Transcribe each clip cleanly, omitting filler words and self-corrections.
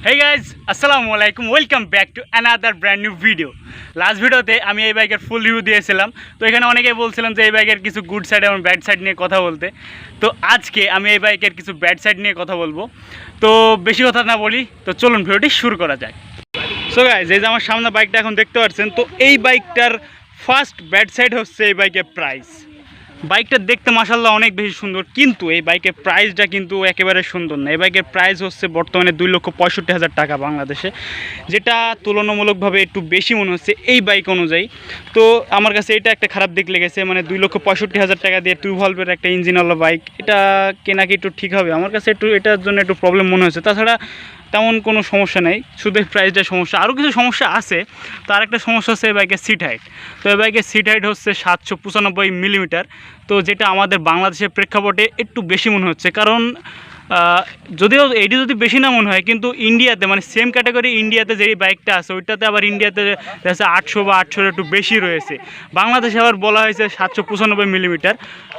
Hey guys, Assalamualaikum. Welcome back to another brand new video. Last ভিডিওতে আমি এই বাইকের ফুল রিভিউ দিয়েছিলাম। তো এখানে অনেকেই বলছিলাম যে এই বাইকের কিছু গুড সাইড এবং ব্যাড সাইড নিয়ে কথা বলতে। তো আজকে আমি এই বাইকের কিছু ব্যাড সাইড নিয়ে কথা বলবো। তো বেশি কথা না বলি, তো চলুন ভিডিওটি শুরু করা যাক। সো গাইজ, এই যে আমার সামনে বাইকটা এখন দেখতে পাচ্ছেন, তো এই বাইকটার ফার্স্ট ব্যাড সাইড হচ্ছে এই বাইকের প্রাইস। বাইকটা দেখতে মাশাআল্লাহ অনেক বেশি সুন্দর, কিন্তু এই বাইকের প্রাইসটা কিন্তু একেবারে সুন্দর না। এই বাইকের প্রাইস হচ্ছে বর্তমানে 2,65,000 টাকা বাংলাদেশে, যেটা তুলনামূলকভাবে একটু বেশি মনে হচ্ছে এই বাইক অনুযায়ী। তো আমার কাছে এটা একটা খারাপ দিক লেগেছে, মানে 2,65,000 টাকা দিয়ে 2 ভলভের একটা ইঞ্জিনওয়ালা বাইক, এটা কেনা কি একটু ঠিক হবে? আমার কাছে একটু এটার জন্য একটু প্রবলেম মনে হচ্ছে। তাছাড়া তেমন কোনো সমস্যা নেই, শুধু প্রাইসটা সমস্যা। আরও কিছু সমস্যা আছে। তো আরেকটা সমস্যা হচ্ছে এই বাইকের সিট হাইট। তো এই বাইকের সিট হাইট হচ্ছে 795 মিলিমিটার, তো যেটা আমাদের বাংলাদেশের প্রেক্ষাপটে একটু বেশি মনে হচ্ছে। কারণ যদিও এটি যদি বেশি না মনে হয়, কিন্তু ইন্ডিয়াতে মানে সেম ক্যাটাগরি ইন্ডিয়াতে যেই বাইকটা আছে ওইটাতে আবার ইন্ডিয়াতে দেখা 800 বা 800 একটু বেশি রয়েছে। বাংলাদেশে আবার বলা হয়েছে 795 মিলিমিটার।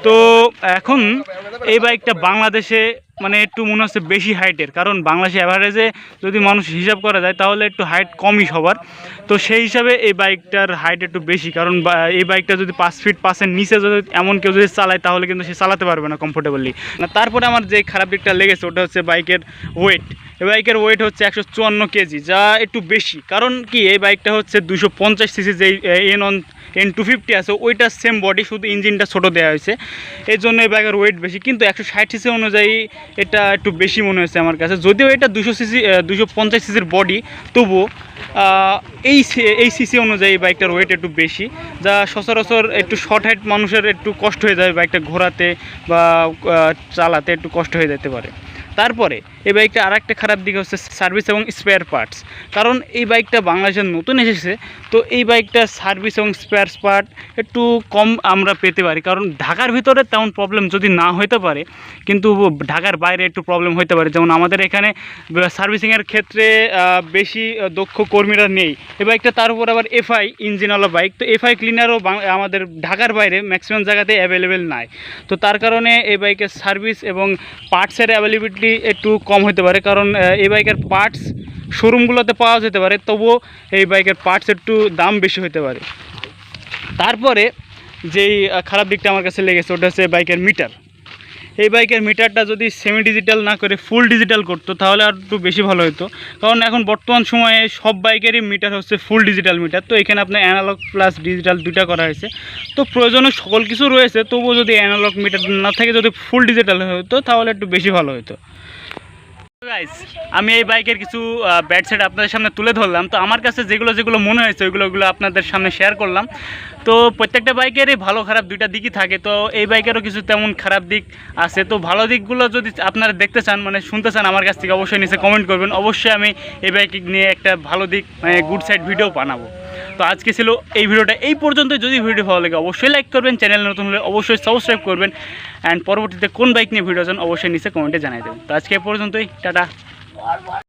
তো এখন এই বাইকটা বাংলাদেশে মানে একটু মনে হচ্ছে বেশি হাইটের, কারণ বাংলাদেশে অ্যাভারেজে যদি মানুষ হিসাব করা যায় তাহলে একটু হাইট কমই সবার। তো সেই হিসাবে এই বাইকটার হাইট একটু বেশি, কারণ এই বাইকটা যদি 5 ফিট 5-এর নিচে যদি এমন কেউ যদি চালায় তাহলে কিন্তু সে চালাতে পারবে না কমফোর্টেবলি। তারপরে আমার যে খারাপ দিকটা লেগেছে ওটা হচ্ছে বাইকের ওয়েট। এই বাইকের ওয়েট হচ্ছে 154 কেজি, যা একটু বেশি। কারণ কি, এই বাইকটা হচ্ছে 250 সিসি যেই N250 আছে ওইটার সেম বডি, শুধু ইঞ্জিনটা ছোটো দেওয়া হয়েছে, এই জন্য এই বাইকের ওয়েট বেশি। কিন্তু 160 সিসি অনুযায়ী এটা একটু বেশি মনে হয়েছে আমার কাছে। যদিও এটা 250 সিসির বডি, তবুও এই সিসি অনুযায়ী বাইকটার ওয়েট একটু বেশি, যা সচরাচর একটু শর্ট হাইট মানুষের একটু কষ্ট হয়ে যাবে বাইকটা ঘোরাতে বা চালাতে একটু কষ্ট হয়ে যেতে পারে। তারপরে এই বাইকটা আর একটা খারাপ দিক হচ্ছে সার্ভিস এবং স্পেয়ার পার্টস। কারণ এই বাইকটা বাংলাদেশে নতুন এসেছে, তো এই বাইকটা সার্ভিস এবং স্পেয়ার পার্ট একটু কম আমরা পেতে পারি। কারণ ঢাকার ভিতরে তেমন প্রবলেম যদি না হতে পারে, কিন্তু ঢাকার বাইরে একটু প্রবলেম হতে পারে। যেমন আমাদের এখানে সার্ভিসিংয়ের ক্ষেত্রে বেশি দক্ষ কর্মীরা নেই। এই বাইকটা তার উপর আবার এফআই ইঞ্জিনওয়ালা বাইক, তো এফআই ক্লিনারও আমাদের ঢাকার বাইরে ম্যাক্সিমাম জায়গাতে অ্যাভেলেবেল নাই। তো তার কারণে এই বাইকের সার্ভিস এবং পার্টসের অ্যাভেলেবিলিটি একটু কম হতে পারে। কারণ এই বাইকের পার্টস শোরুমগুলোতে পাওয়া যেতে পারে, তবুও এই বাইকের পার্টস একটু দাম বেশি হতে পারে। তারপরে যেই খারাপ দিকটা আমার কাছে লেগেছে ওটা হচ্ছে বাইকের মিটার। এই বাইকের মিটারটা যদি সেমি ডিজিটাল না করে ফুল ডিজিটাল করতো তাহলে আর একটু বেশি ভালো হতো। কারণ এখন বর্তমান সময়ে সব বাইকেরই মিটার হচ্ছে ফুল ডিজিটাল মিটার। তো এখানে আপনার অ্যানালগ প্লাস ডিজিটাল দুইটা করা হয়েছে। তো প্রয়োজনীয় সকল কিছু রয়েছে, তবুও যদি অ্যানালগ মিটার না থাকে, যদি ফুল ডিজিটাল হতো তাহলে একটু বেশি ভালো হতো। গাইস, আমি এই বাইকের কিছু ব্যাড সাইড আপনাদের সামনে তুলে ধরলাম। তো আমার কাছে যেগুলো মনে হয়েছে ওইগুলো আপনাদের সামনে শেয়ার করলাম। তো প্রত্যেকটা বাইকেরই ভালো খারাপ দুইটা দিকই থাকে, তো এই বাইকেরও কিছু তেমন খারাপ দিক আছে। তো ভালো দিকগুলো যদি আপনারা দেখতে চান, মানে শুনতে চান আমার কাছ থেকে, অবশ্যই নিচে কমেন্ট করবেন। অবশ্যই আমি এই বাইক নিয়ে একটা ভালো দিক মানে গুড সাইড ভিডিও বানাবো। তো আজকে ছিল এই ভিডিওটা এই পর্যন্ত। যদি ভিডিও ভালো লাগে অবশ্যই লাইক করবেন, চ্যানেল নতুন হলে অবশ্যই সাবস্ক্রাইব করবেন, অ্যান্ড পরবর্তীতে কোন বাইক নিয়ে ভিডিও চান অবশ্যই নিচে কমেন্টে জানিয়ে দেবেন। তো আজকে এই পর্যন্তই, টাটা।